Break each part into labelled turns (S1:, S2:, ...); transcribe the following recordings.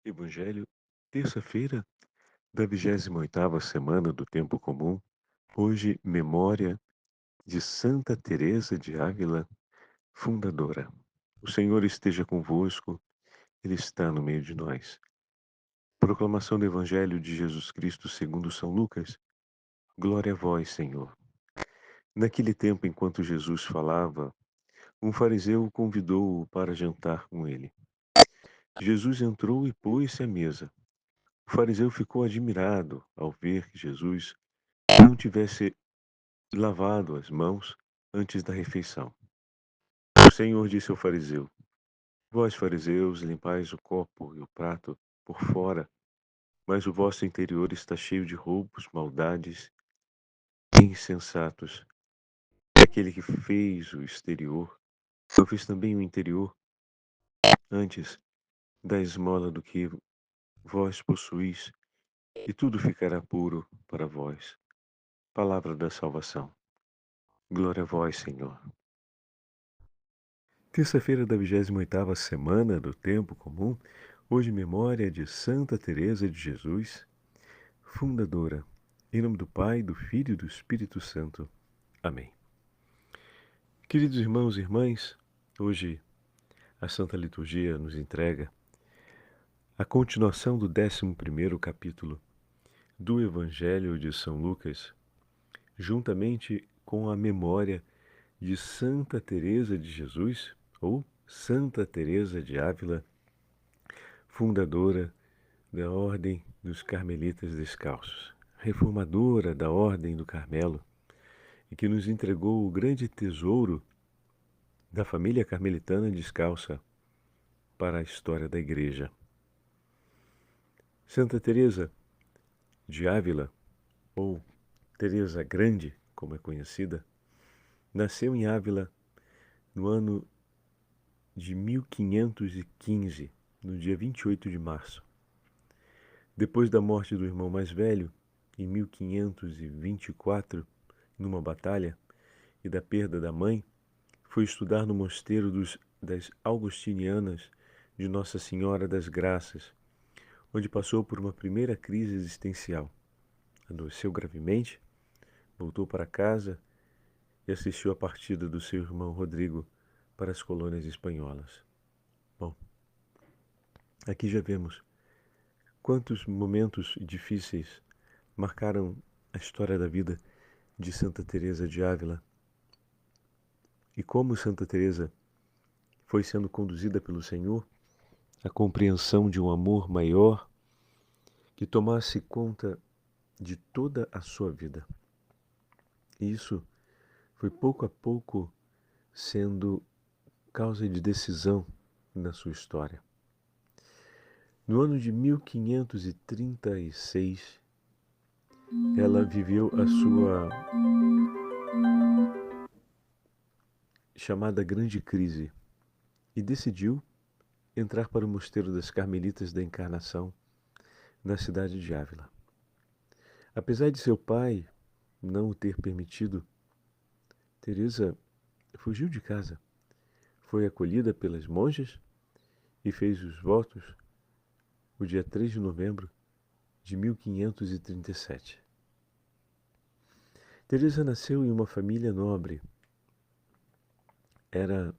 S1: Evangelho, terça-feira da 28ª semana do Tempo Comum. Hoje, memória de Santa Teresa de Ávila, fundadora. O Senhor esteja convosco, Ele está no meio de nós. Proclamação do Evangelho de Jesus Cristo segundo São Lucas. Glória a vós, Senhor. Naquele tempo, enquanto Jesus falava, um fariseu o convidou para jantar com ele. Jesus entrou e pôs-se à mesa. O fariseu ficou admirado ao ver que Jesus não tivesse lavado as mãos antes da refeição. O Senhor disse ao fariseu: Vós, fariseus, limpais o copo e o prato por fora, mas o vosso interior está cheio de roubos, maldades e insensatos. Aquele que fez o exterior, eu fiz também o interior. Antes, da esmola do que vós possuís, e tudo ficará puro para vós. Palavra da salvação. Glória a vós, Senhor. Terça-feira da 28ª semana do Tempo Comum. Hoje, memória de Santa Teresa de Jesus, fundadora. Em nome do Pai, do Filho e do Espírito Santo. Amém. Queridos irmãos e irmãs, hoje a Santa Liturgia nos entrega a continuação do 11º capítulo do Evangelho de São Lucas, juntamente com a memória de Santa Teresa de Jesus, ou Santa Teresa de Ávila, fundadora da Ordem dos Carmelitas Descalços, reformadora da Ordem do Carmelo, e que nos entregou o grande tesouro da família carmelitana descalça para a história da Igreja. Santa Teresa de Ávila, ou Teresa Grande, como é conhecida, nasceu em Ávila no ano de 1515, no dia 28 de março. Depois da morte do irmão mais velho, em 1524, numa batalha, e da perda da mãe, foi estudar no mosteiro das Augustinianas de Nossa Senhora das Graças, onde passou por uma primeira crise existencial. Adoeceu gravemente, voltou para casa e assistiu à partida do seu irmão Rodrigo para as colônias espanholas. Bom, aqui já vemos quantos momentos difíceis marcaram a história da vida de Santa Teresa de Ávila e como Santa Teresa foi sendo conduzida pelo Senhor à compreensão de um amor maior que tomasse conta de toda a sua vida. E isso foi pouco a pouco sendo causa de decisão na sua história. No ano de 1536, ela viveu a sua chamada Grande Crise e decidiu entrar para o Mosteiro das Carmelitas da Encarnação, na cidade de Ávila. Apesar de seu pai não o ter permitido, Teresa fugiu de casa, foi acolhida pelas monjas e fez os votos o dia 3 de novembro de 1537. Teresa nasceu em uma família nobre. Era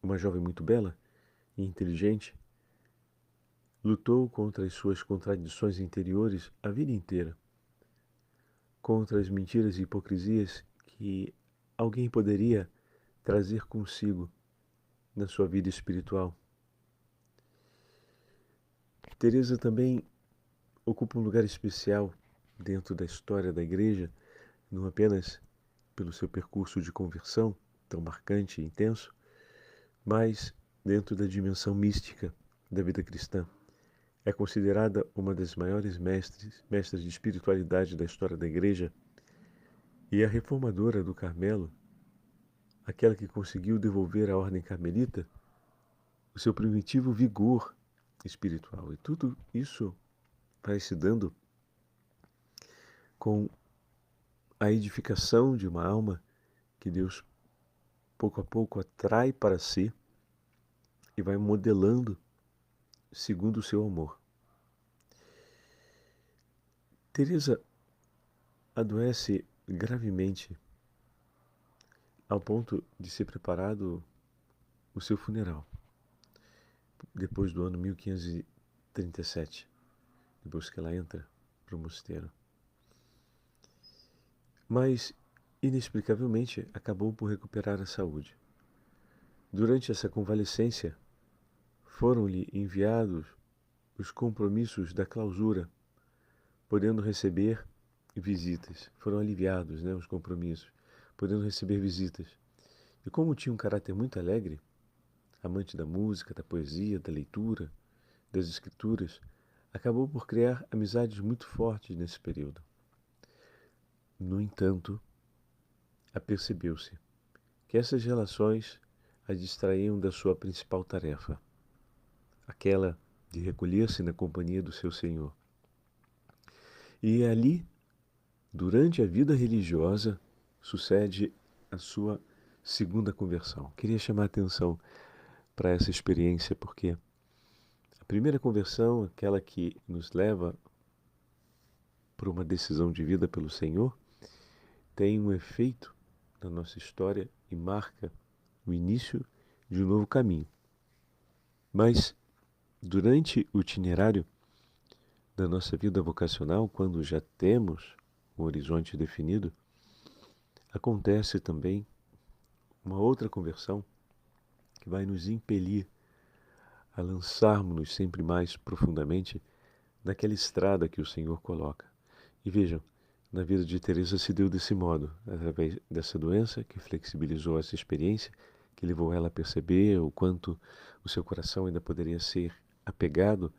S1: uma jovem muito bela e inteligente. Lutou contra as suas contradições interiores a vida inteira, contra as mentiras e hipocrisias que alguém poderia trazer consigo na sua vida espiritual. Teresa também ocupa um lugar especial dentro da história da Igreja, não apenas pelo seu percurso de conversão tão marcante e intenso, mas dentro da dimensão mística da vida cristã. É considerada uma das maiores mestras de espiritualidade da história da Igreja e a reformadora do Carmelo, aquela que conseguiu devolver à ordem carmelita o seu primitivo vigor espiritual. E tudo isso vai se dando com a edificação de uma alma que Deus pouco a pouco atrai para si e vai modelando segundo o seu amor. Teresa adoece gravemente ao ponto de ser preparado o seu funeral, depois do ano 1537, depois que ela entra para o mosteiro. Mas, inexplicavelmente, acabou por recuperar a saúde. Durante essa convalescência, foram-lhe enviados os compromissos da clausura, podendo receber visitas. Foram aliviados, os compromissos, podendo receber visitas. E como tinha um caráter muito alegre, amante da música, da poesia, da leitura, das escrituras, acabou por criar amizades muito fortes nesse período. No entanto, apercebeu-se que essas relações a distraíam da sua principal tarefa, aquela de recolher-se na companhia do seu Senhor. E ali, durante a vida religiosa, sucede a sua segunda conversão. Queria chamar a atenção para essa experiência, porque a primeira conversão, aquela que nos leva para uma decisão de vida pelo Senhor, tem um efeito na nossa história e marca o início de um novo caminho. Mas, durante o itinerário da nossa vida vocacional, quando já temos um horizonte definido, acontece também uma outra conversão que vai nos impelir a lançarmos-nos sempre mais profundamente naquela estrada que o Senhor coloca. E vejam, na vida de Teresa se deu desse modo, através dessa doença que flexibilizou essa experiência, que levou ela a perceber o quanto o seu coração ainda poderia ser apegado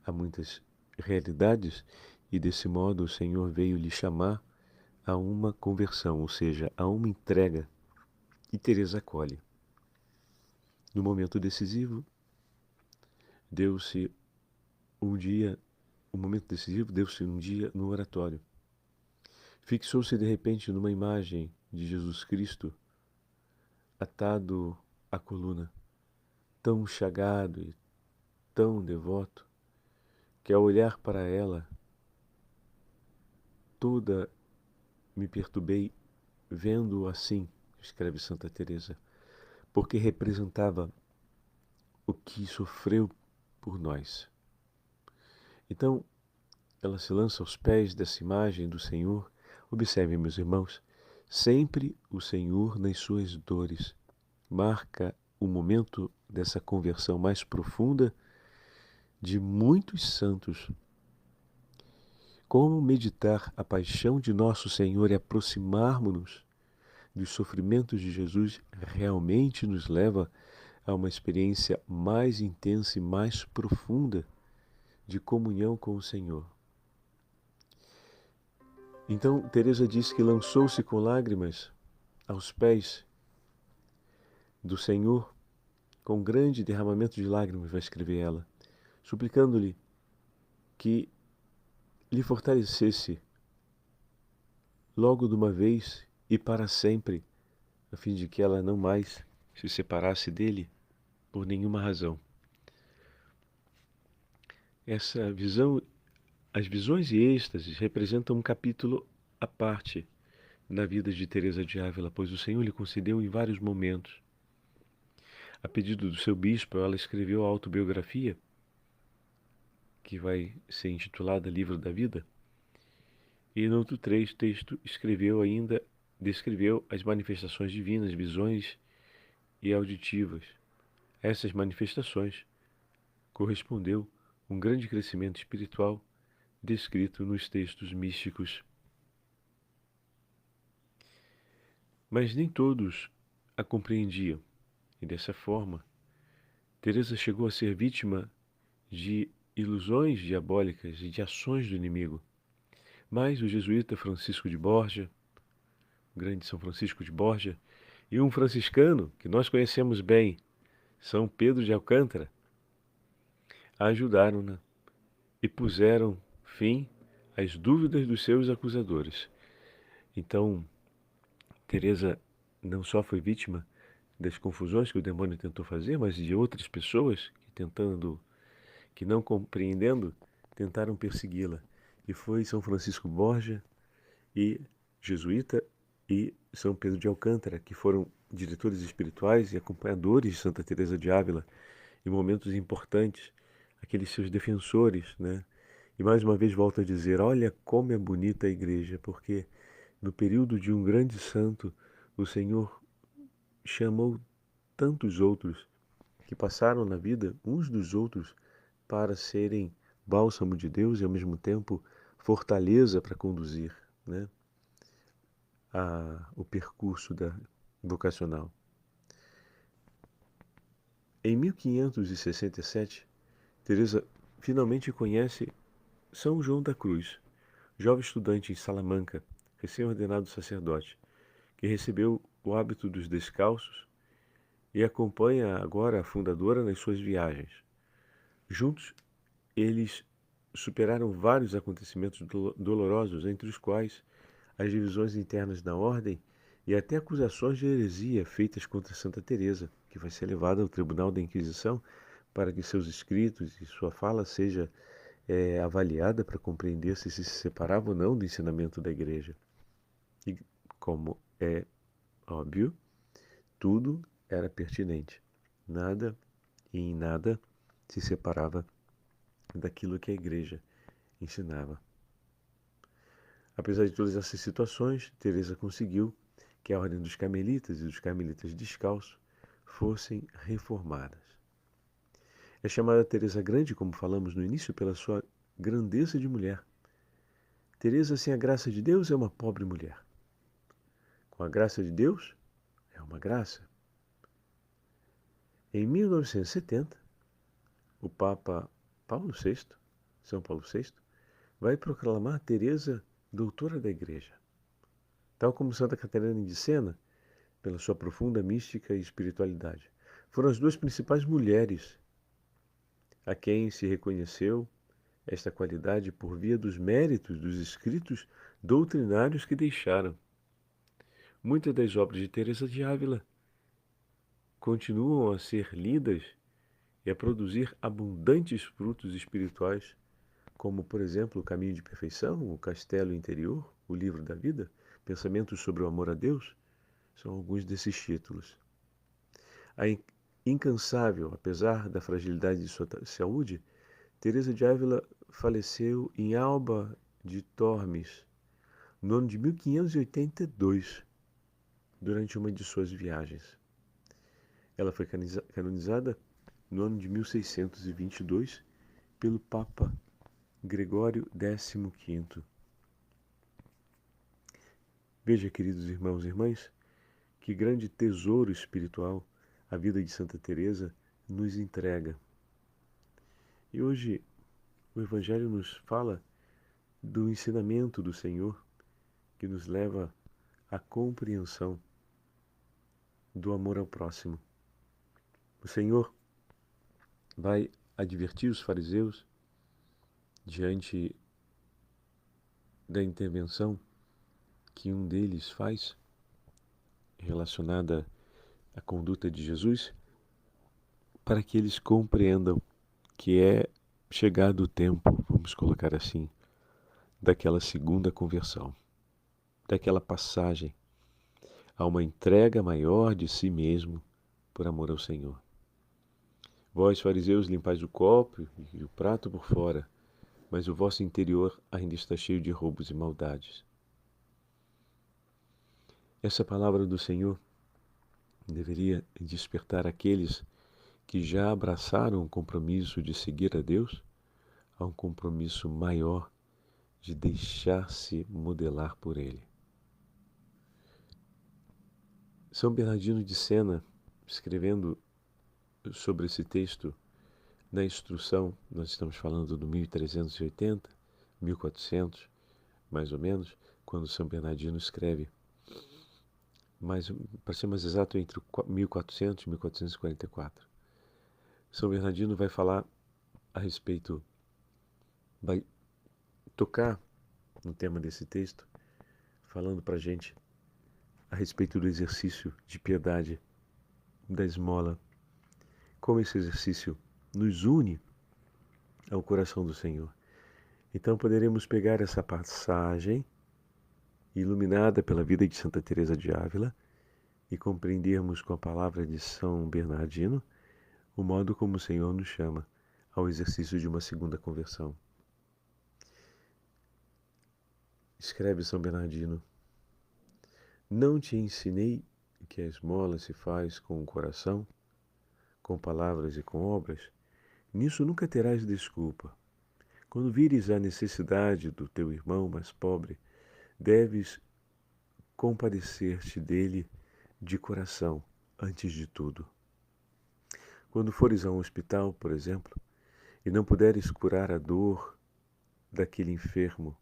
S1: a muitas realidades, e desse modo o Senhor veio lhe chamar a uma conversão, ou seja, a uma entrega, e Teresa acolhe. No momento decisivo, deu-se um dia, o momento decisivo deu-se um dia no oratório. Fixou-se de repente numa imagem de Jesus Cristo atado à coluna, tão chagado e tão devoto, que ao olhar para ela, toda me perturbei vendo-o assim, escreve Santa Teresa, porque representava o que sofreu por nós. Então, ela se lança aos pés dessa imagem do Senhor. Observem, meus irmãos, sempre o Senhor nas suas dores marca o momento dessa conversão mais profunda de muitos santos. Como meditar a paixão de nosso Senhor e aproximarmos-nos dos sofrimentos de Jesus realmente nos leva a uma experiência mais intensa e mais profunda de comunhão com o Senhor. Então, Teresa diz que lançou-se com lágrimas aos pés do Senhor, com grande derramamento de lágrimas, vai escrever ela, suplicando-lhe que lhe fortalecesse logo de uma vez e para sempre, a fim de que ela não mais se separasse dele por nenhuma razão. Essa visão, as visões e êxtases representam um capítulo à parte na vida de Teresa de Ávila, pois o Senhor lhe concedeu em vários momentos. A pedido do seu bispo, ela escreveu a autobiografia, que vai ser intitulada Livro da Vida, e no outro texto descreveu as manifestações divinas, visões e auditivas. A essas manifestações correspondeu um grande crescimento espiritual descrito nos textos místicos. Mas nem todos a compreendiam, e dessa forma, Teresa chegou a ser vítima de ilusões diabólicas e de ações do inimigo. Mas o jesuíta Francisco de Borja, o grande São Francisco de Borja, e um franciscano que nós conhecemos bem, São Pedro de Alcântara, a ajudaram-na e puseram fim às dúvidas dos seus acusadores. Então, Teresa não só foi vítima das confusões que o demônio tentou fazer, mas de outras pessoas que, não compreendendo, tentaram persegui-la. E foi São Francisco Borgia e jesuíta e São Pedro de Alcântara, que foram diretores espirituais e acompanhadores de Santa Teresa de Ávila em momentos importantes, aqueles seus defensores, né? E mais uma vez volto a dizer, olha como é bonita a igreja, porque no período de um grande santo, o Senhor chamou tantos outros que passaram na vida uns dos outros para serem bálsamo de Deus e ao mesmo tempo fortaleza para conduzir, né, o percurso vocacional. Em 1567, Teresa finalmente conhece São João da Cruz, jovem estudante em Salamanca, recém-ordenado sacerdote, que recebeu o hábito dos descalços e acompanha agora a fundadora nas suas viagens. Juntos, eles superaram vários acontecimentos dolorosos, entre os quais as divisões internas da ordem e até acusações de heresia feitas contra Santa Teresa, que vai ser levada ao Tribunal da Inquisição para que seus escritos e sua fala seja avaliada para compreender se separava ou não do ensinamento da Igreja. E, como é óbvio, tudo era pertinente. Nada e em nada se separava daquilo que a Igreja ensinava. Apesar de todas essas situações, Teresa conseguiu que a ordem dos carmelitas e dos carmelitas descalços fossem reformadas. É chamada Teresa Grande, como falamos no início, pela sua grandeza de mulher. Teresa, sem a graça de Deus, é uma pobre mulher. Com a graça de Deus, é uma graça. Em 1970, o Papa Paulo VI, São Paulo VI, vai proclamar Teresa doutora da Igreja. Tal como Santa Catarina de Sena, pela sua profunda mística e espiritualidade. Foram as duas principais mulheres a quem se reconheceu esta qualidade por via dos méritos dos escritos doutrinários que deixaram. Muitas das obras de Teresa de Ávila continuam a ser lidas e a produzir abundantes frutos espirituais, como, por exemplo, O Caminho de Perfeição, O Castelo Interior, O Livro da Vida, Pensamentos sobre o Amor a Deus, são alguns desses títulos. A incansável, apesar da fragilidade de sua saúde, Teresa de Ávila faleceu em Alba de Tormes, no ano de 1582, durante uma de suas viagens. Ela foi canonizada no ano de 1622 pelo Papa Gregório XV. Veja, queridos irmãos e irmãs, que grande tesouro espiritual a vida de Santa Teresa nos entrega. E hoje o Evangelho nos fala do ensinamento do Senhor que nos leva à compreensão do amor ao próximo. O Senhor vai advertir os fariseus diante da intervenção que um deles faz relacionada à conduta de Jesus, para que eles compreendam que é chegado o tempo, vamos colocar assim, daquela segunda conversão, daquela passagem a uma entrega maior de si mesmo por amor ao Senhor. Vós, fariseus, limpais o copo e o prato por fora, mas o vosso interior ainda está cheio de roubos e maldades. Essa palavra do Senhor deveria despertar aqueles que já abraçaram o compromisso de seguir a Deus a um compromisso maior de deixar-se modelar por Ele. São Bernardino de Sena, escrevendo sobre esse texto na instrução, nós estamos falando do 1380, 1400, mais ou menos, quando São Bernardino escreve, mas para ser mais exato, entre 1400 e 1444. São Bernardino vai falar a respeito, vai tocar no tema desse texto, falando para a gente a respeito do exercício de piedade, da esmola, como esse exercício nos une ao coração do Senhor. Então poderemos pegar essa passagem iluminada pela vida de Santa Teresa de Ávila e compreendermos com a palavra de São Bernardino o modo como o Senhor nos chama ao exercício de uma segunda conversão. Escreve São Bernardino: não te ensinei que a esmola se faz com o coração, com palavras e com obras? Nisso nunca terás desculpa. Quando vires a necessidade do teu irmão mais pobre, deves compadecer-te dele de coração, antes de tudo. Quando fores a um hospital, por exemplo, e não puderes curar a dor daquele enfermo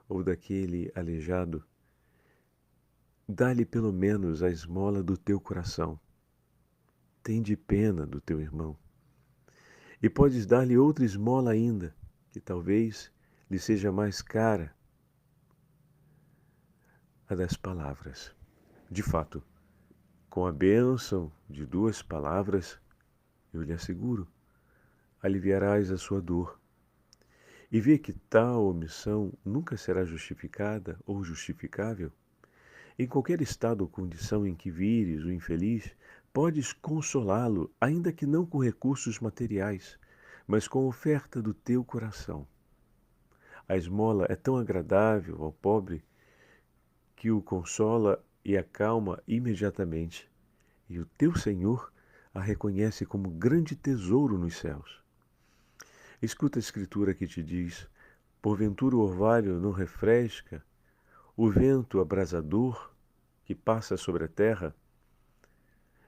S1: ou daquele aleijado, dá-lhe pelo menos a esmola do teu coração. Tende pena do teu irmão. E podes dar-lhe outra esmola ainda, que talvez lhe seja mais cara, a das palavras. De fato, com a bênção de 2 palavras, eu lhe asseguro, aliviarás a sua dor. E vê que tal omissão nunca será justificada ou justificável. Em qualquer estado ou condição em que vires o infeliz, podes consolá-lo, ainda que não com recursos materiais, mas com a oferta do teu coração. A esmola é tão agradável ao pobre que o consola e acalma imediatamente, e o teu Senhor a reconhece como grande tesouro nos céus. Escuta a escritura que te diz: porventura o orvalho não refresca, o vento abrasador que passa sobre a terra?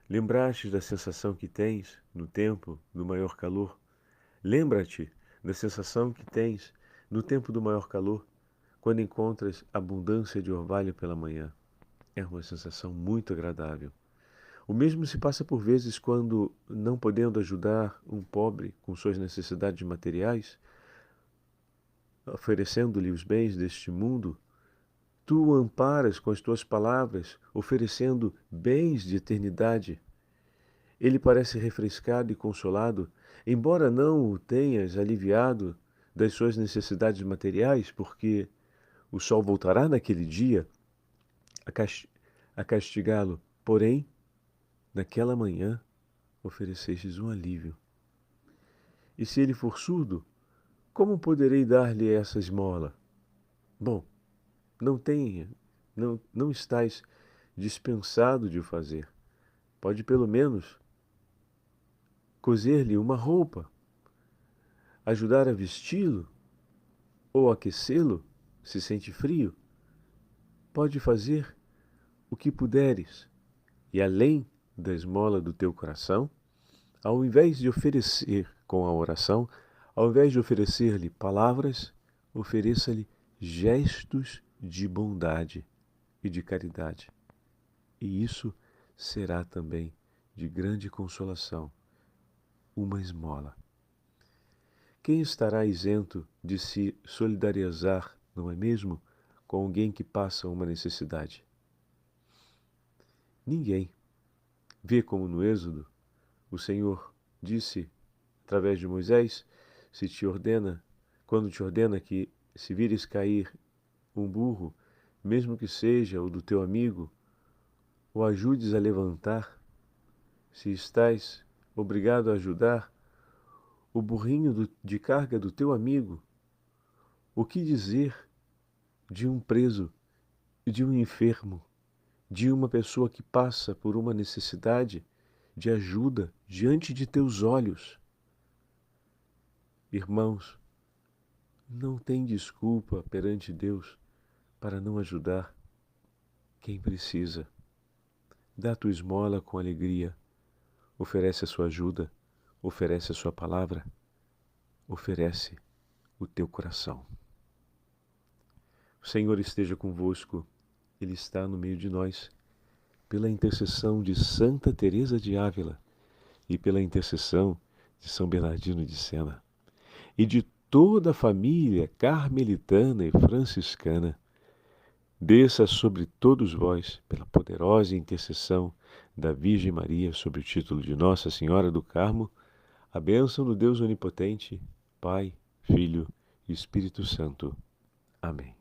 S1: Lembraste da sensação que tens no tempo do maior calor? Lembra-te da sensação que tens no tempo do maior calor, quando encontras abundância de orvalho pela manhã. É uma sensação muito agradável. O mesmo se passa por vezes quando, não podendo ajudar um pobre com suas necessidades materiais, oferecendo-lhe os bens deste mundo, tu o amparas com as tuas palavras, oferecendo bens de eternidade. Ele parece refrescado e consolado, embora não o tenhas aliviado das suas necessidades materiais, porque o sol voltará naquele dia a castigá-lo. Porém, naquela manhã, oferecestes um alívio. E se ele for surdo, como poderei dar-lhe essa esmola? Bom, não estás dispensado de o fazer. Pode pelo menos cozer-lhe uma roupa, ajudar a vesti-lo ou aquecê-lo se sente frio. Pode fazer o que puderes, e além da esmola do teu coração, ao invés de oferecer com a oração, ao invés de oferecer-lhe palavras, ofereça-lhe gestos de bondade e de caridade. E isso será também de grande consolação, uma esmola. Quem estará isento de se solidarizar, não é mesmo, com alguém que passa uma necessidade? Ninguém. Vê como no Êxodo o Senhor disse, através de Moisés, quando te ordena que, se vires cair um burro, mesmo que seja o do teu amigo, o ajudes a levantar. Se estás obrigado a ajudar o burrinho de carga do teu amigo, o que dizer de um preso, de um enfermo, de uma pessoa que passa por uma necessidade de ajuda diante de teus olhos? Irmãos, não tem desculpa perante Deus para não ajudar quem precisa. Dá a tua esmola com alegria, oferece a sua ajuda, oferece a sua palavra, oferece o teu coração. O Senhor esteja convosco, Ele está no meio de nós. Pela intercessão de Santa Teresa de Ávila e pela intercessão de São Bernardino de Sena e de toda a família carmelitana e franciscana, desça sobre todos vós, pela poderosa intercessão da Virgem Maria, sob o título de Nossa Senhora do Carmo, a bênção do Deus Onipotente, Pai, Filho e Espírito Santo. Amém.